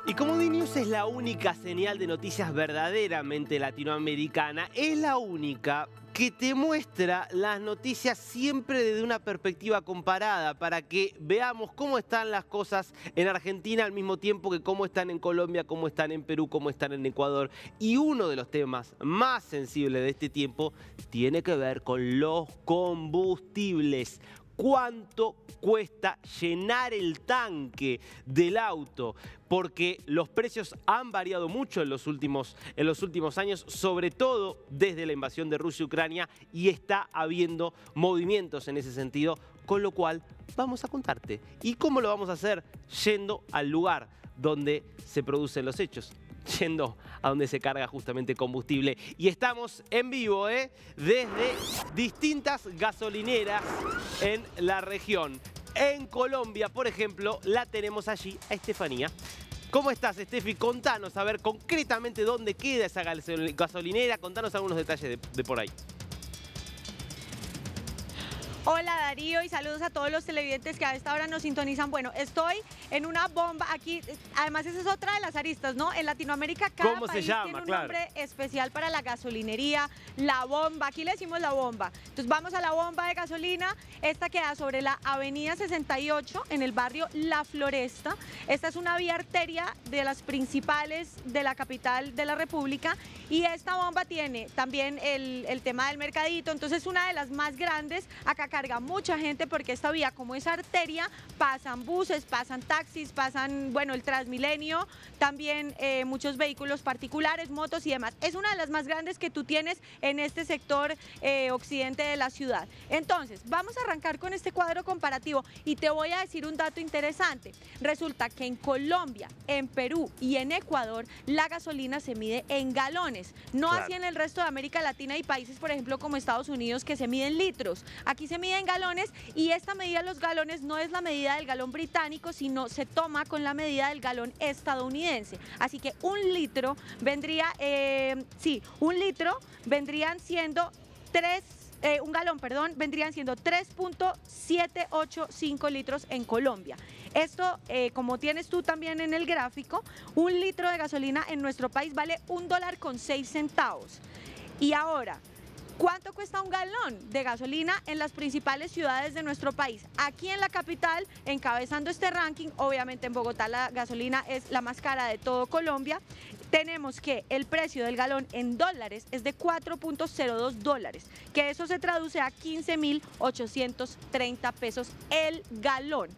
Y como DNews es la única señal de noticias verdaderamente latinoamericana, es la única que te muestra las noticias siempre desde una perspectiva comparada para que veamos cómo están las cosas en Argentina al mismo tiempo que cómo están en Colombia, cómo están en Perú, cómo están en Ecuador. Y uno de los temas más sensibles de este tiempo tiene que ver con los combustibles. ¿Cuánto cuesta llenar el tanque del auto? Porque los precios han variado mucho en los últimos años, sobre todo desde la invasión de Rusia y Ucrania, y está habiendo movimientos en ese sentido, con lo cual vamos a contarte. ¿Y cómo lo vamos a hacer? Yendo al lugar donde se producen los hechos. Yendo a donde se carga justamente combustible. Y estamos en vivo, desde distintas gasolineras en la región. En Colombia, por ejemplo, la tenemos allí a Estefanía. ¿Cómo estás, Estefi? Contanos, a ver concretamente dónde queda esa gasolinera. Contanos algunos detalles de por ahí. Hola Darío y saludos a todos los televidentes que a esta hora nos sintonizan. Bueno, estoy en una bomba aquí, además esa es otra de las aristas, ¿no? En Latinoamérica cada país tiene un nombre especial para la gasolinería, la bomba, aquí le decimos la bomba. Entonces vamos a la bomba de gasolina, esta queda sobre la avenida 68 en el barrio La Floresta. Esta es una vía arteria de las principales de la capital de la República y esta bomba tiene también el tema del mercadito, entonces es una de las más grandes. Acá carga mucha gente porque esta vía, como es arteria, pasan buses, pasan taxis, pasan, bueno, el Transmilenio, también muchos vehículos particulares, motos y demás. Es una de las más grandes que tú tienes en este sector occidente de la ciudad. Entonces, vamos a arrancar con este cuadro comparativo y te voy a decir un dato interesante. Resulta que en Colombia, en Perú y en Ecuador, la gasolina se mide en galones, no así en el resto de América Latina y países, por ejemplo, como Estados Unidos, que se miden litros. Aquí se mide en galones y esta medida de los galones no es la medida del galón británico, sino se toma con la medida del galón estadounidense. Así que un litro vendría, vendrían siendo un galón, perdón, vendrían siendo 3.785 litros en Colombia. Esto, como tienes tú también en el gráfico, un litro de gasolina en nuestro país vale $1.06. Y ahora, ¿cuánto cuesta un galón de gasolina en las principales ciudades de nuestro país? Aquí en la capital, encabezando este ranking, obviamente en Bogotá la gasolina es la más cara de todo Colombia. Tenemos que el precio del galón en dólares es de $4.02, que eso se traduce a 15.830 pesos el galón.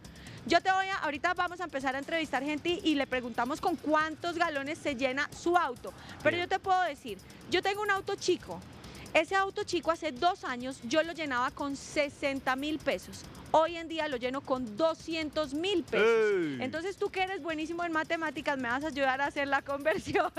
Ahorita vamos a empezar a entrevistar gente y le preguntamos con cuántos galones se llena su auto. Pero yo te puedo decir, yo tengo un auto chico. Ese auto chico hace 2 años yo lo llenaba con 60.000 pesos. Hoy en día lo lleno con 200.000 pesos. ¡Ey! Entonces tú que eres buenísimo en matemáticas, me vas a ayudar a hacer la conversión.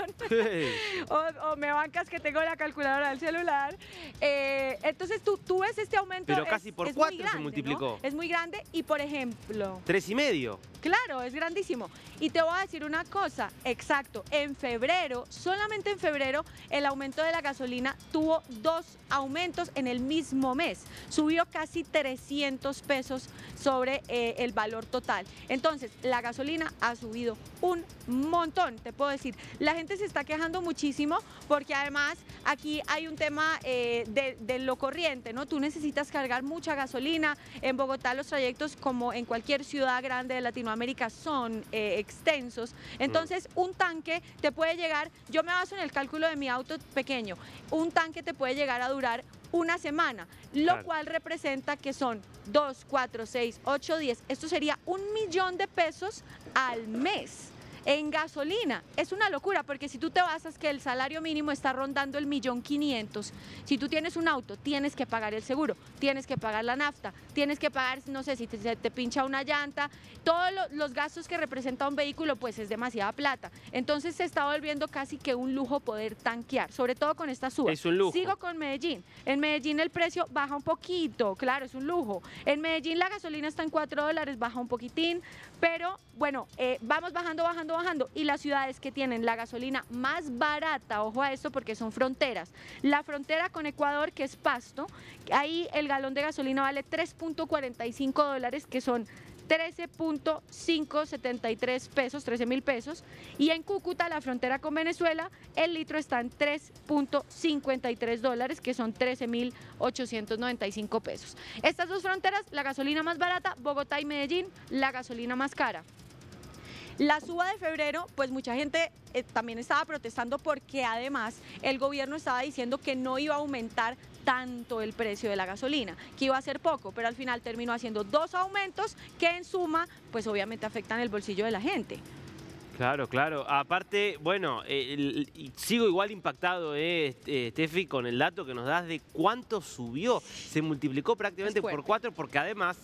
o me bancas que tengo la calculadora del celular. Entonces tú ves este aumento. Pero casi por 4 grande, se multiplicó. ¿No? Es muy grande y por ejemplo... 3,5. Claro, es grandísimo. Y te voy a decir una cosa, exacto, en febrero, solamente en febrero, el aumento de la gasolina tuvo 2 aumentos en el mismo mes. Subió casi 300 pesos sobre el valor total. Entonces, la gasolina ha subido un montón, te puedo decir. La gente se está quejando muchísimo porque además aquí hay un tema de lo corriente, ¿no? Tú necesitas cargar mucha gasolina. En Bogotá los trayectos, como en cualquier ciudad grande de Latinoamérica, son extensos. Entonces, un tanque te puede llegar, yo me baso en el cálculo de mi auto pequeño, un tanque te puede llegar a durar una semana, lo cual representa que son 2, 4, 6, 8, 10. Esto sería 1.000.000 de pesos al mes en gasolina. Es una locura porque si tú te basas que el salario mínimo está rondando el 1.500.000, si tú tienes un auto tienes que pagar el seguro, tienes que pagar la nafta, tienes que pagar, no sé, si te pincha una llanta, todos los gastos que representa un vehículo, pues es demasiada plata. Entonces se está volviendo casi que un lujo poder tanquear, sobre todo con esta suba. Es un lujo. Sigo con Medellín. En Medellín el precio baja un poquito, claro, es un lujo. En Medellín la gasolina está en $4, baja un poquitín, pero bueno, vamos bajando y las ciudades que tienen la gasolina más barata, ojo a esto porque son fronteras, la frontera con Ecuador, que es Pasto, ahí el galón de gasolina vale $3.45, que son 13.573 pesos, 13.000 pesos, y en Cúcuta, la frontera con Venezuela, el litro está en 3.53 dólares, que son 13.895 pesos. Estas dos fronteras, la gasolina más barata, Bogotá y Medellín, la gasolina más cara. La suba de febrero, pues mucha gente también estaba protestando porque además el gobierno estaba diciendo que no iba a aumentar tanto el precio de la gasolina, que iba a ser poco, pero al final terminó haciendo dos aumentos que en suma, pues obviamente afectan el bolsillo de la gente. Claro, claro. Aparte, bueno, sigo igual impactado, Steffi, con el dato que nos das de cuánto subió. Se multiplicó prácticamente por 4 porque además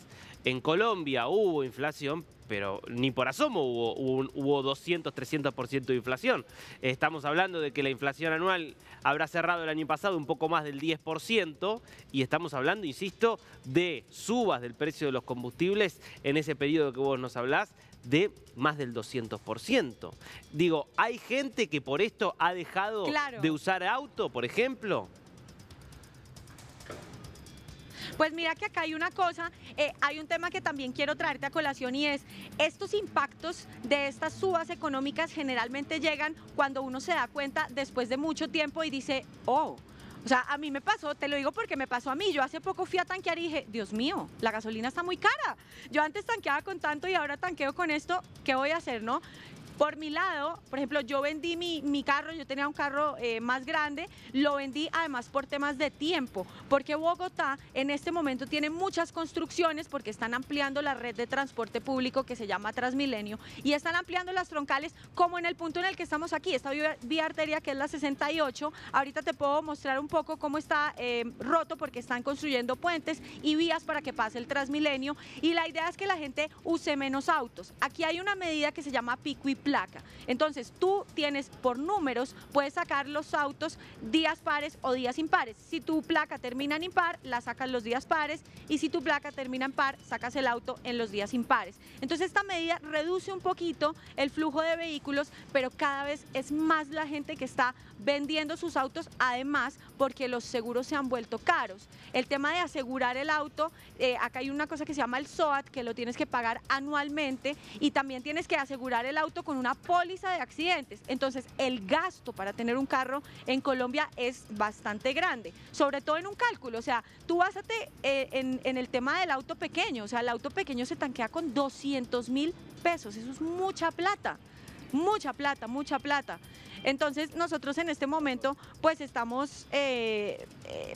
en Colombia hubo inflación, pero ni por asomo hubo 200, 300% de inflación. Estamos hablando de que la inflación anual habrá cerrado el año pasado un poco más del 10% y estamos hablando, insisto, de subas del precio de los combustibles en ese periodo que vos nos hablás de más del 200%. Digo, ¿hay gente que por esto ha dejado de usar auto, por ejemplo? Pues mira que acá hay una cosa, hay un tema que también quiero traerte a colación y es estos impactos de estas subas económicas generalmente llegan cuando uno se da cuenta después de mucho tiempo y dice, oh, o sea, a mí me pasó, te lo digo porque me pasó a mí, yo hace poco fui a tanquear y dije, Dios mío, la gasolina está muy cara. Yo antes tanqueaba con tanto y ahora tanqueo con esto, ¿qué voy a hacer, no? Por mi lado, por ejemplo, yo vendí mi carro, yo tenía un carro más grande, lo vendí además por temas de tiempo, porque Bogotá en este momento tiene muchas construcciones porque están ampliando la red de transporte público que se llama Transmilenio y están ampliando las troncales como en el punto en el que estamos aquí, esta vía arteria que es la 68, ahorita te puedo mostrar un poco cómo está roto porque están construyendo puentes y vías para que pase el Transmilenio y la idea es que la gente use menos autos. Aquí hay una medida que se llama pico y placa. Entonces tú tienes por números, puedes sacar los autos días pares o días impares. Si tu placa termina en impar, la sacas los días pares y si tu placa termina en par, sacas el auto en los días impares. Entonces esta medida reduce un poquito el flujo de vehículos, pero cada vez es más la gente que está vendiendo sus autos, además porque los seguros se han vuelto caros. El tema de asegurar el auto, acá hay una cosa que se llama el SOAT, que lo tienes que pagar anualmente y también tienes que asegurar el auto con una póliza de accidentes. Entonces el gasto para tener un carro en Colombia es bastante grande, sobre todo en un cálculo, o sea, tú básate en el tema del auto pequeño, o sea, el auto pequeño se tanquea con 200.000 pesos, eso es mucha plata, mucha plata, mucha plata. Entonces nosotros en este momento pues estamos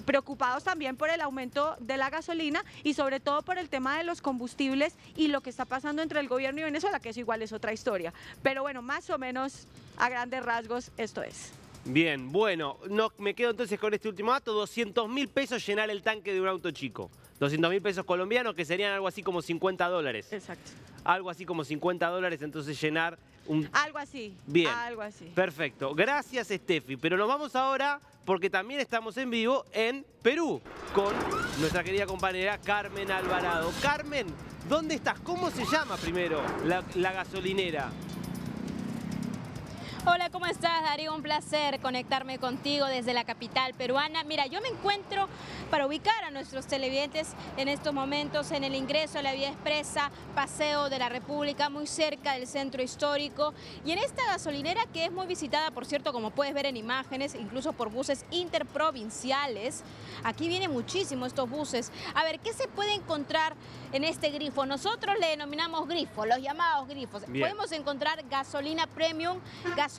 preocupados también por el aumento de la gasolina y sobre todo por el tema de los combustibles y lo que está pasando entre el gobierno y Venezuela, que eso igual es otra historia. Pero bueno, más o menos a grandes rasgos esto es. Bien, bueno, me quedo entonces con este último dato, 200.000 pesos llenar el tanque de un auto chico. 200.000 pesos colombianos, que serían algo así como 50 dólares. Exacto. Algo así como 50 dólares, entonces llenar un... Algo así. Bien. Algo así. Perfecto. Gracias, Steffi. Pero nos vamos ahora porque también estamos en vivo en Perú con nuestra querida compañera Carmen Alvarado. Carmen, ¿dónde estás? ¿Cómo se llama primero la gasolinera? Hola, ¿cómo estás, Darío? Un placer conectarme contigo desde la capital peruana. Mira, yo me encuentro para ubicar a nuestros televidentes en estos momentos en el ingreso a la vía expresa Paseo de la República, muy cerca del centro histórico. Y en esta gasolinera que es muy visitada, por cierto, como puedes ver en imágenes, incluso por buses interprovinciales. Aquí vienen muchísimo estos buses. A ver, ¿qué se puede encontrar en este grifo? Nosotros le denominamos grifo, los llamados grifos. Bien. Podemos encontrar gasolina premium, gasolina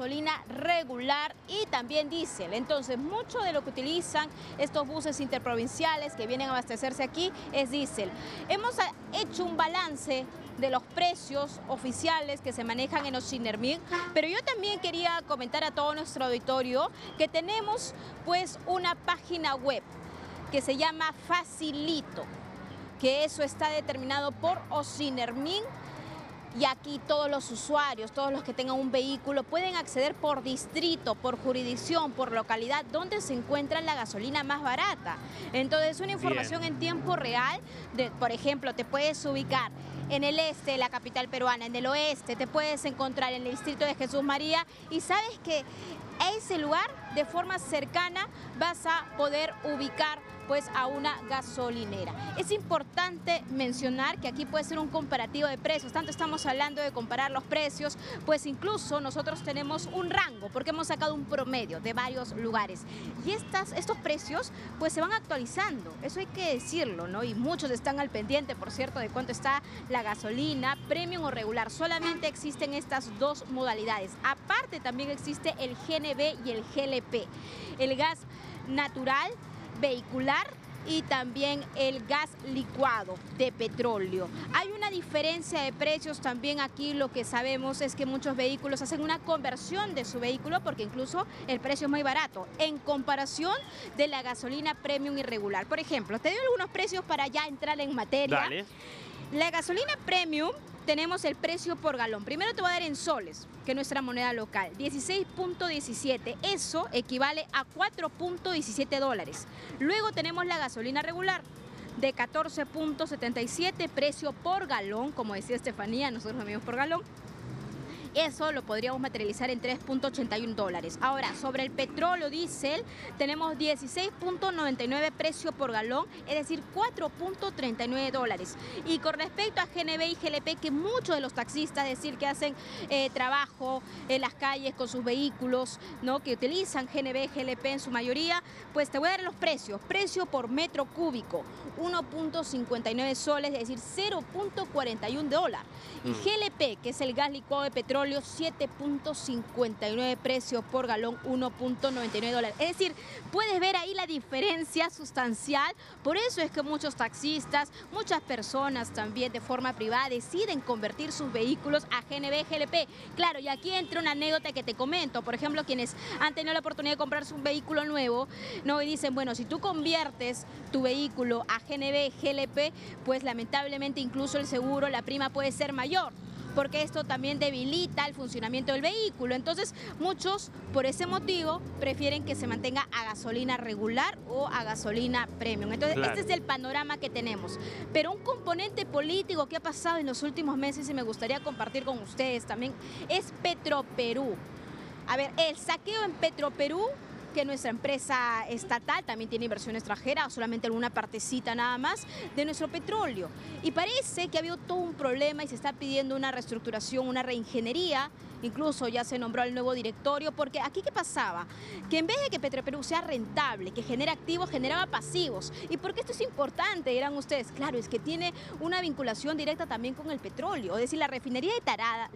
regular y también diésel. Entonces, mucho de lo que utilizan estos buses interprovinciales que vienen a abastecerse aquí es diésel. Hemos hecho un balance de los precios oficiales que se manejan en Ocinermin, pero yo también quería comentar a todo nuestro auditorio que tenemos pues una página web que se llama Facilito, que eso está determinado por Ocinermin. Y aquí todos los usuarios, todos los que tengan un vehículo pueden acceder por distrito, por jurisdicción, por localidad, donde se encuentra la gasolina más barata. Entonces, una información en tiempo real, por ejemplo, te puedes ubicar en el este de la capital peruana, en el oeste, te puedes encontrar en el distrito de Jesús María y sabes que a ese lugar de forma cercana vas a poder ubicar pues a una gasolinera. Es importante mencionar que aquí puede ser un comparativo de precios, tanto estamos hablando de comparar los precios, pues incluso nosotros tenemos un rango, porque hemos sacado un promedio de varios lugares. Y estos precios pues se van actualizando, eso hay que decirlo, ¿no? Y muchos están al pendiente, por cierto, de cuánto está la gasolina, premium o regular. Solamente existen estas dos modalidades. Aparte también existe el GNB y el GLP, el gas natural, vehicular y también el gas licuado de petróleo. Hay una diferencia de precios también aquí. Lo que sabemos es que muchos vehículos hacen una conversión de su vehículo porque incluso el precio es muy barato en comparación de la gasolina premium y regular. Por ejemplo, te doy algunos precios para ya entrar en materia. Dale. La gasolina premium tenemos el precio por galón. Primero te voy a dar en soles, que es nuestra moneda local, 16.17. Eso equivale a 4.17 dólares. Luego tenemos la gasolina regular de 14.77, precio por galón, como decía Estefanía, nosotros lo medimos por galón. Eso lo podríamos materializar en 3.81 dólares. Ahora, sobre el petróleo diésel, tenemos 16.99 precio por galón, es decir, 4.39 dólares. Y con respecto a GNB y GLP, que muchos de los taxistas, es decir, que hacen trabajo en las calles con sus vehículos, ¿no?, que utilizan GNB, GLP en su mayoría, pues te voy a dar los precios. Precio por metro cúbico, 1.59 soles, es decir, 0.41 dólares. Y GLP, que es el gas licuado de petróleo, 7.59 precio por galón, 1.99 dólares. Es decir, puedes ver ahí la diferencia sustancial. Por eso es que muchos taxistas, muchas personas también de forma privada deciden convertir sus vehículos a GNB, GLP. Claro, y aquí entra una anécdota que te comento. Por ejemplo, quienes han tenido la oportunidad de comprarse un vehículo nuevo, ¿no?, y dicen, bueno, si tú conviertes tu vehículo a GNB, GLP, pues lamentablemente incluso el seguro, la prima puede ser mayor, porque esto también debilita el funcionamiento del vehículo. Entonces, muchos, por ese motivo, prefieren que se mantenga a gasolina regular o a gasolina premium. Entonces, claro, este es el panorama que tenemos. Pero un componente político que ha pasado en los últimos meses y me gustaría compartir con ustedes también es Petroperú. A ver, el saqueo en Petroperú, que nuestra empresa estatal también tiene inversión extranjera, o solamente alguna partecita nada más de nuestro petróleo. Y parece que ha habido todo un problema y se está pidiendo una reestructuración, una reingeniería. Incluso ya se nombró al nuevo directorio, porque aquí ¿qué pasaba? Que en vez de que Petroperú sea rentable, que genere activos, generaba pasivos. ¿Y por qué esto es importante, dirán ustedes? Claro, es que tiene una vinculación directa también con el petróleo. Es decir, la refinería de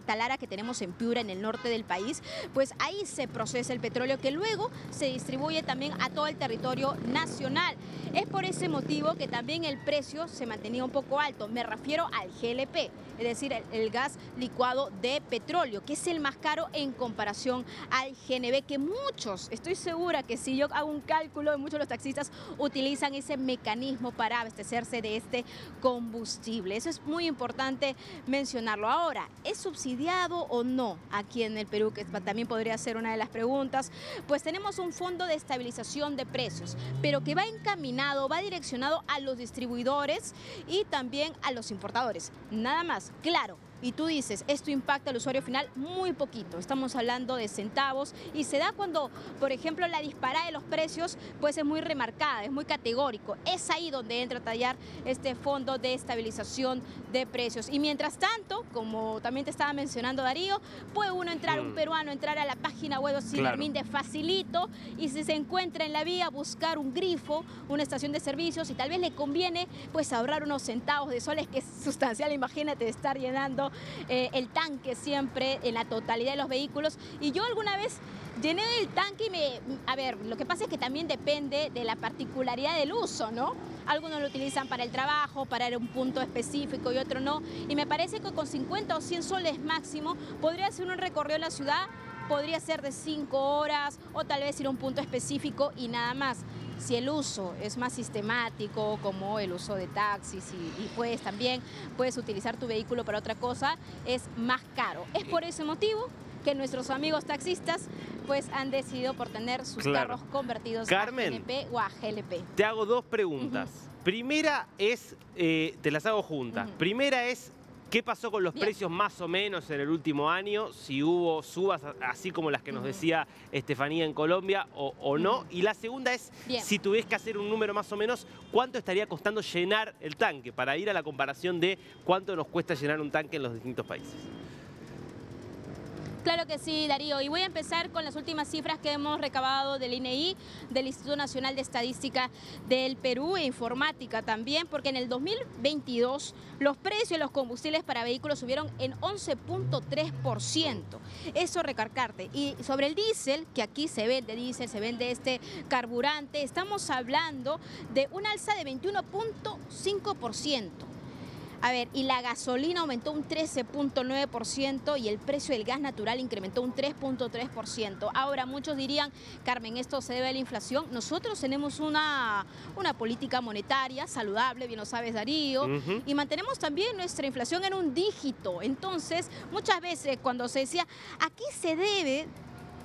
Talara que tenemos en Piura, en el norte del país, pues ahí se procesa el petróleo que luego se distribuye también a todo el territorio nacional. Es por ese motivo que también el precio se mantenía un poco alto. Me refiero al GLP, es decir, el gas licuado de petróleo, que es el más caro en comparación al GNB, que muchos, estoy segura que si yo hago un cálculo, muchos de los taxistas utilizan ese mecanismo para abastecerse de este combustible. Eso es muy importante mencionarlo. Ahora, ¿es subsidiado o no aquí en el Perú? Que también podría ser una de las preguntas. Pues tenemos un fondo de estabilización de precios, pero que va encaminado, va direccionado a los distribuidores y también a los importadores. Nada más, claro. Y tú dices, esto impacta al usuario final muy poquito, estamos hablando de centavos, y se da cuando, por ejemplo, la disparada de los precios pues es muy remarcada, es muy categórico. Es ahí donde entra a tallar este fondo de estabilización de precios. Y mientras tanto, como también te estaba mencionando Darío, puede uno entrar, un peruano, entrar a la página web Sidermin de facilito, y si se encuentra en la vía, buscar un grifo, una estación de servicios, y tal vez le conviene pues ahorrar unos centavos de soles, que es sustancial. Imagínate estar llenando el tanque siempre en la totalidad de los vehículos. Y yo alguna vez llené el tanque y a ver, lo que pasa es que también depende de la particularidad del uso, ¿no? Algunos lo utilizan para el trabajo, para ir a un punto específico y otro no. Y me parece que con 50 o 100 soles máximo podría hacer un recorrido en la ciudad, podría ser de 5 horas o tal vez ir a un punto específico y nada más. Si el uso es más sistemático, como el uso de taxis y pues también puedes utilizar tu vehículo para otra cosa, es más caro. Es por ese motivo que nuestros amigos taxistas pues han decidido por tener sus carros convertidos, Carmen, a GNP o a GLP. Te hago dos preguntas. Primera es, te las hago juntas. Primera es, ¿Qué pasó con los precios más o menos en el último año? Si hubo subas así como las que nos decía Estefanía en Colombia o no. Y la segunda es, si tuvieras que hacer un número más o menos, ¿cuánto estaría costando llenar el tanque? Para ir a la comparación de cuánto nos cuesta llenar un tanque en los distintos países. Claro que sí, Darío. Y voy a empezar con las últimas cifras que hemos recabado del INEI, del Instituto Nacional de Estadística del Perú e Informática también, porque en el 2022 los precios de los combustibles para vehículos subieron en 11.3%. Eso recargarte. Y sobre el diésel, que aquí se vende diésel, se vende este carburante, estamos hablando de un alza de 21.5%. A ver, y la gasolina aumentó un 13.9% y el precio del gas natural incrementó un 3.3%. Ahora, muchos dirían, Carmen, esto se debe a la inflación. Nosotros tenemos una política monetaria saludable, bien lo sabes, Darío, y mantenemos también nuestra inflación en un dígito. Entonces, muchas veces cuando se decía, ¿a qué se debe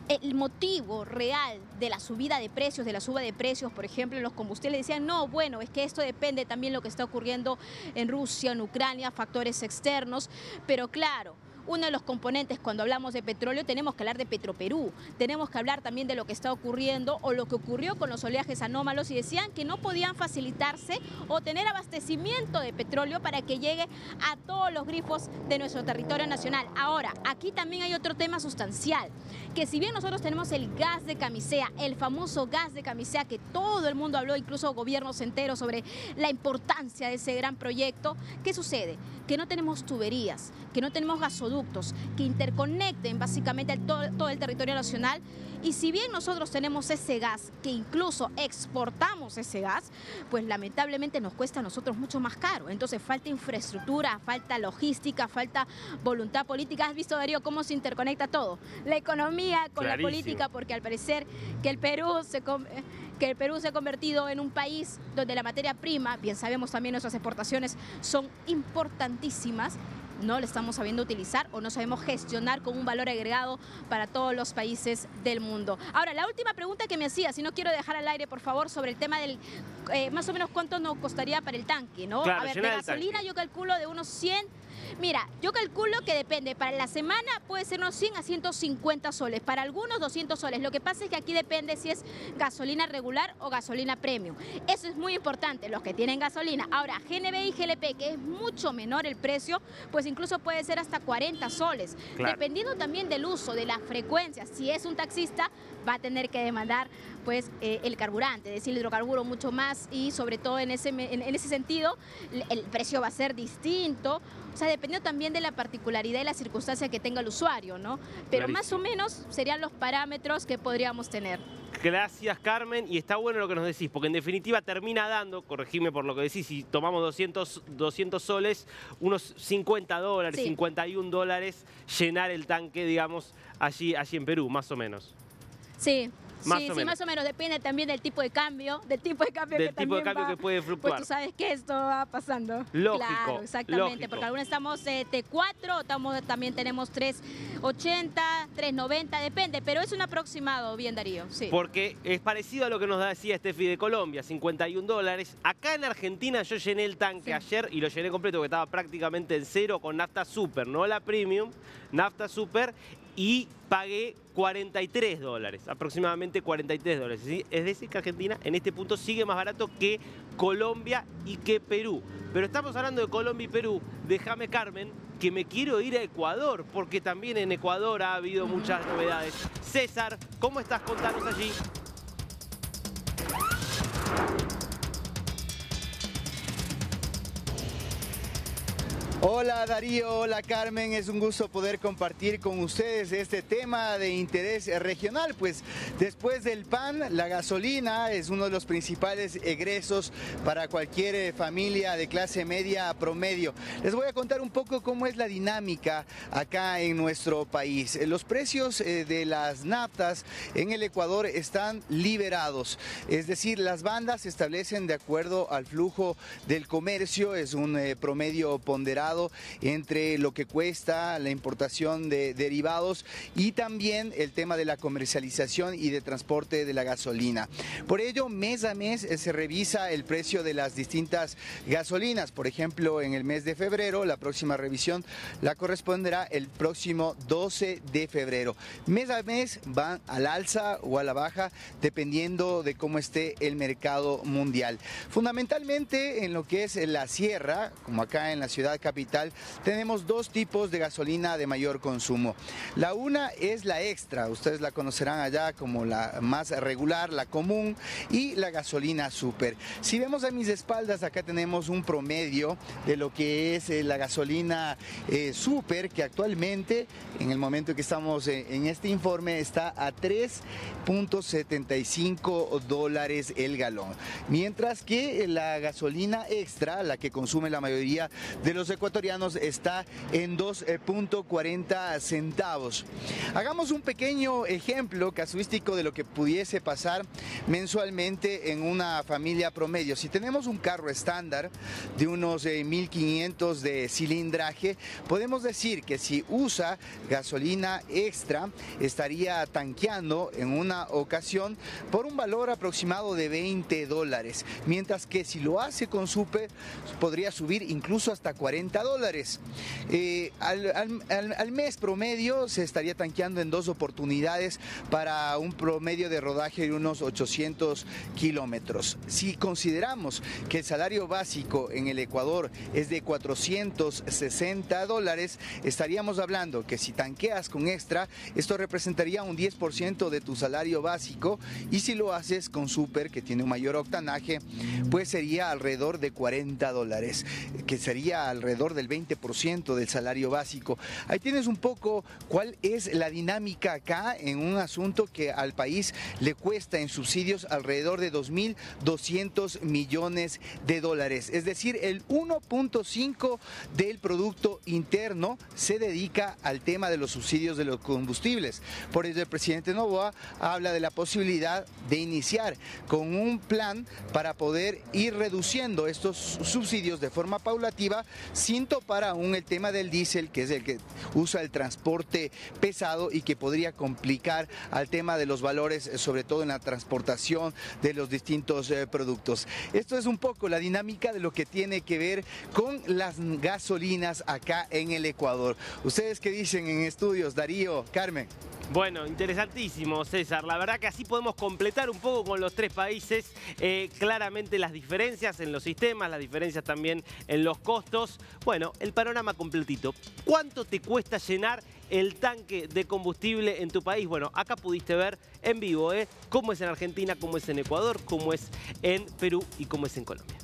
el motivo real de la subida de precios, de la suba de precios, por ejemplo, en los combustibles? Decían, no, bueno, es que esto depende también de lo que está ocurriendo en Rusia, en Ucrania, factores externos, pero claro, uno de los componentes cuando hablamos de petróleo tenemos que hablar de Petroperú, tenemos que hablar también de lo que está ocurriendo o lo que ocurrió con los oleajes anómalos y decían que no podían facilitarse o tener abastecimiento de petróleo para que llegue a todos los grifos de nuestro territorio nacional. Ahora, aquí también hay otro tema sustancial, que si bien nosotros tenemos el gas de camisea, el famoso gas de camisea que todo el mundo habló, incluso gobiernos enteros, sobre la importancia de ese gran proyecto, ¿qué sucede? Que no tenemos tuberías, que no tenemos gasoductos, que interconecten básicamente todo el territorio nacional. Y si bien nosotros tenemos ese gas, que incluso exportamos ese gas, pues lamentablemente nos cuesta a nosotros mucho más caro. Entonces falta infraestructura, falta logística, falta voluntad política. ¿Has visto, Darío, cómo se interconecta todo? La economía con la política, porque al parecer que el Perú se ha convertido en un país donde la materia prima, bien sabemos también nuestras exportaciones son importantísimas, no lo estamos sabiendo utilizar o no sabemos gestionar con un valor agregado para todos los países del mundo. Ahora, la última pregunta que me hacías, y no quiero dejar al aire, por favor, sobre el tema del más o menos cuánto nos costaría para el tanque, ¿no? Claro, a ver, de gasolina yo calculo de unos 100. Mira, yo calculo que depende, para la semana puede ser unos 100 a 150 soles, para algunos 200 soles. Lo que pasa es que aquí depende si es gasolina regular o gasolina premium. Eso es muy importante, los que tienen gasolina. Ahora, GNB y GLP, que es mucho menor el precio, pues incluso puede ser hasta 40 soles. Claro. Dependiendo también del uso, de la frecuencia. Si es un taxista, va a tener que demandar pues el carburante, es decir, el hidrocarburo mucho más, y sobre todo en ese sentido el precio va a ser distinto. O sea, dependiendo también de la particularidad y la circunstancia que tenga el usuario, ¿no? Pero más o menos serían los parámetros que podríamos tener. Gracias, Carmen, y está bueno lo que nos decís, porque en definitiva termina dando, corregime por lo que decís, si tomamos 200 soles, unos 50 dólares, sí. 51 dólares, llenar el tanque, digamos, allí en Perú, más o menos. Sí. Más o menos, depende también del tipo de cambio, que puede fluctuar. Pues tú sabes que esto va pasando. Lógico. Claro, exactamente, lógico. porque algunos estamos T4, también tenemos 380, 390, depende, pero es un aproximado, bien, Darío. Sí. Porque es parecido a lo que nos decía Steffi de Colombia, 51 dólares. Acá en Argentina yo llené el tanque ayer y lo llené completo porque estaba prácticamente en cero con nafta super, no la premium, nafta super, y pagué 43 dólares, aproximadamente 43 dólares. ¿Sí? Es decir, que Argentina en este punto sigue más barato que Colombia y que Perú. Pero estamos hablando de Colombia y Perú. Déjame, Carmen, que me quiero ir a Ecuador, porque también en Ecuador ha habido muchas novedades. César, ¿cómo estás? Contanos allí. Hola Darío, hola Carmen, es un gusto poder compartir con ustedes este tema de interés regional, pues después del pan, la gasolina es uno de los principales egresos para cualquier familia de clase media promedio. Les voy a contar un poco cómo es la dinámica acá en nuestro país. Los precios de las naftas en el Ecuador están liberados, es decir, las bandas se establecen de acuerdo al flujo del comercio, es un promedio ponderado complicado entre lo que cuesta la importación de derivados y también el tema de la comercialización y de transporte de la gasolina. Por ello, mes a mes se revisa el precio de las distintas gasolinas. Por ejemplo, en el mes de febrero, la próxima revisión la corresponderá el próximo 12 de febrero. Mes a mes van al alza o a la baja, dependiendo de cómo esté el mercado mundial. Fundamentalmente en lo que es la sierra, como acá en la ciudad capital, tenemos dos tipos de gasolina de mayor consumo. La una es la extra, ustedes la conocerán allá como la más regular, la común, y la gasolina super. Si vemos a mis espaldas, acá tenemos un promedio de lo que es la gasolina super, que actualmente, en el momento que estamos en este informe, está a $3.75 el galón. Mientras que la gasolina extra, la que consume la mayoría de los ecuatorianos, está en 2.40 centavos. Hagamos un pequeño ejemplo casuístico de lo que pudiese pasar mensualmente en una familia promedio. Si tenemos un carro estándar de unos 1500 de cilindraje, podemos decir que si usa gasolina extra, estaría tanqueando en una ocasión por un valor aproximado de $20, mientras que si lo hace con super, podría subir incluso hasta $40. Al mes promedio se estaría tanqueando en dos oportunidades para un promedio de rodaje de unos 800 kilómetros. Si consideramos que el salario básico en el Ecuador es de $460, estaríamos hablando que si tanqueas con extra, esto representaría un 10% de tu salario básico, y si lo haces con super, que tiene un mayor octanaje, pues sería alrededor de $40, que sería alrededor del 20% del salario básico. Ahí tienes un poco cuál es la dinámica acá en un asunto que al país le cuesta en subsidios alrededor de 2.200 millones de dólares. Es decir, el 1.5 del Producto Interno se dedica al tema de los subsidios de los combustibles. Por ello, el presidente Noboa habla de la posibilidad de iniciar con un plan para poder ir reduciendo estos subsidios de forma paulativa, sin topar aún el tema del diésel, que es el que usa el transporte pesado y que podría complicar al tema de los valores, sobre todo en la transportación de los distintos productos. Esto es un poco la dinámica de lo que tiene que ver con las gasolinas acá en el Ecuador. ¿Ustedes qué dicen en estudios, Darío, Carmen? Bueno, interesantísimo, César. La verdad que así podemos completar un poco con los tres países claramente las diferencias en los sistemas, las diferencias también en los costos. Bueno, el panorama completito. ¿Cuánto te cuesta llenar el tanque de combustible en tu país? Bueno, acá pudiste ver en vivo cómo es en Argentina, cómo es en Ecuador, cómo es en Perú y cómo es en Colombia.